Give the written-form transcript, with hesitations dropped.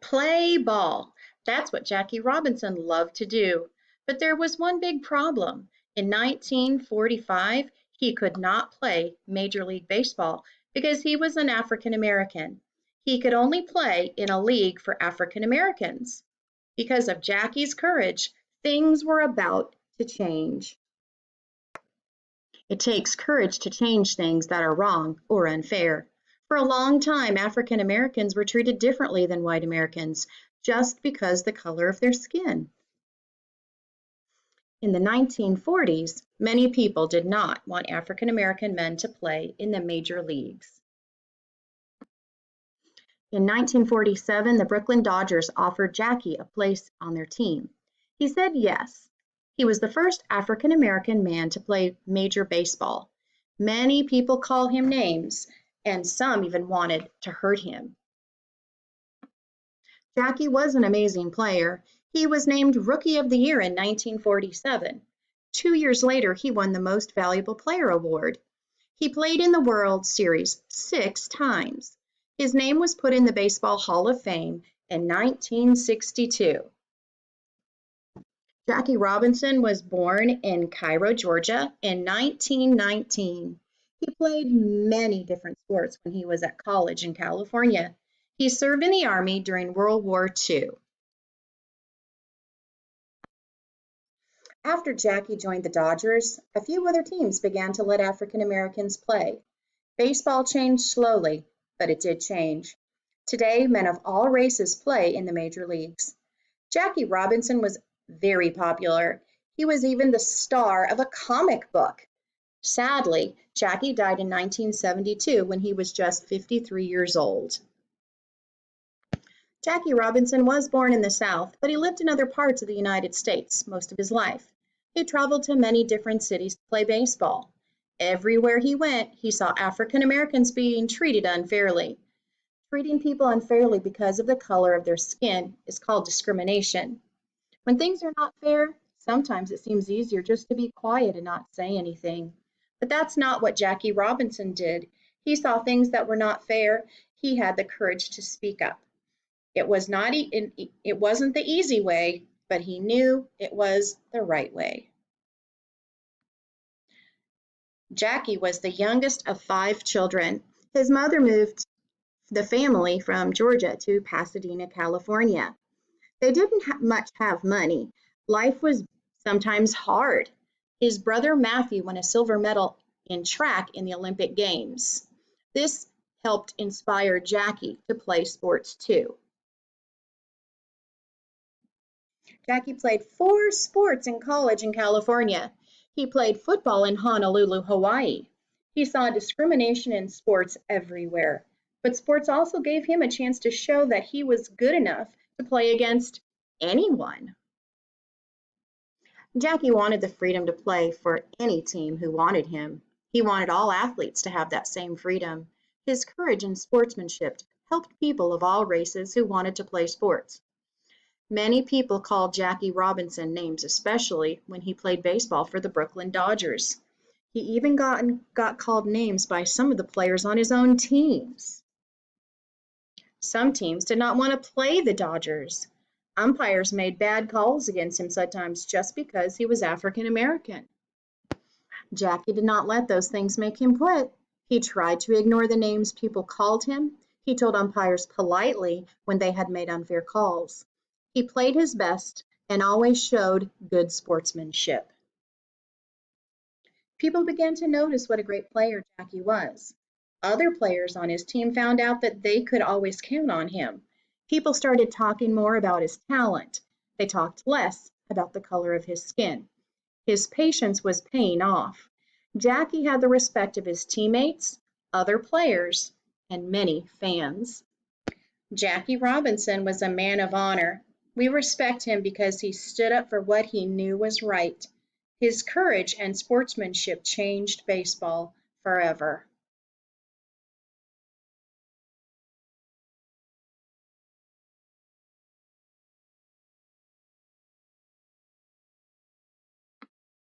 Play ball. That's what Jackie Robinson loved to do. But there was one big problem. In 1945, he could not play Major League Baseball because he was an African American. He could only play in a league for African Americans. Because of Jackie's courage, things were about to change. It takes courage to change things that are wrong or unfair. For a long time, African Americans were treated differently than white Americans just because the color of their skin. In the 1940s, many people did not want African American men to play in the major leagues. In 1947, the Brooklyn Dodgers offered Jackie a place on their team. He said yes. He was the first African American man to play Major Baseball. Many people call him names, and some even wanted to hurt him. Jackie was an amazing player. He was named Rookie of the Year in 1947. 2 years later, he won the Most Valuable Player award. He played in the World Series 6 times. His name was put in the Baseball Hall of Fame in 1962. Jackie Robinson was born in Cairo, Georgia in 1919. He played many different sports when he was at college in California. He served in the Army during World War II. After Jackie joined the Dodgers, a few other teams began to let African Americans play. Baseball changed slowly, but it did change. Today, men of all races play in the major leagues. Jackie Robinson was very popular. He was even the star of a comic book. Sadly, Jackie died in 1972 when he was just 53 years old. Jackie Robinson was born in the South, but he lived in other parts of the United States most of his life. He traveled to many different cities to play baseball. Everywhere he went, he saw African Americans being treated unfairly. Treating people unfairly because of the color of their skin is called discrimination. When things are not fair, sometimes it seems easier just to be quiet and not say anything. But that's not what Jackie Robinson did. He saw things that were not fair. He had the courage to speak up. It wasn't the easy way, but he knew it was the right way. Jackie was the youngest of 5 children. His mother moved the family from Georgia to Pasadena, California. They didn't have money. Life was sometimes hard. His brother Matthew won a silver medal in track in the Olympic Games. This helped inspire Jackie to play sports too. Jackie played 4 sports in college in California. He played football in Honolulu, Hawaii. He saw discrimination in sports everywhere, but sports also gave him a chance to show that he was good enough to play against anyone. Jackie wanted the freedom to play for any team who wanted him. He wanted all athletes to have that same freedom. His courage and sportsmanship helped people of all races who wanted to play sports. Many people called Jackie Robinson names, especially when he played baseball for the Brooklyn Dodgers. He even got called names by some of the players on his own teams. Some teams did not want to play the Dodgers. Umpires made bad calls against him sometimes just because he was African American. Jackie did not let those things make him quit. He tried to ignore the names people called him. He told umpires politely when they had made unfair calls. He played his best and always showed good sportsmanship. People began to notice what a great player Jackie was. Other players on his team found out that they could always count on him. People started talking more about his talent. They talked less about the color of his skin. His patience was paying off. Jackie had the respect of his teammates, other players, and many fans. Jackie Robinson was a man of honor. We respect him because he stood up for what he knew was right. His courage and sportsmanship changed baseball forever.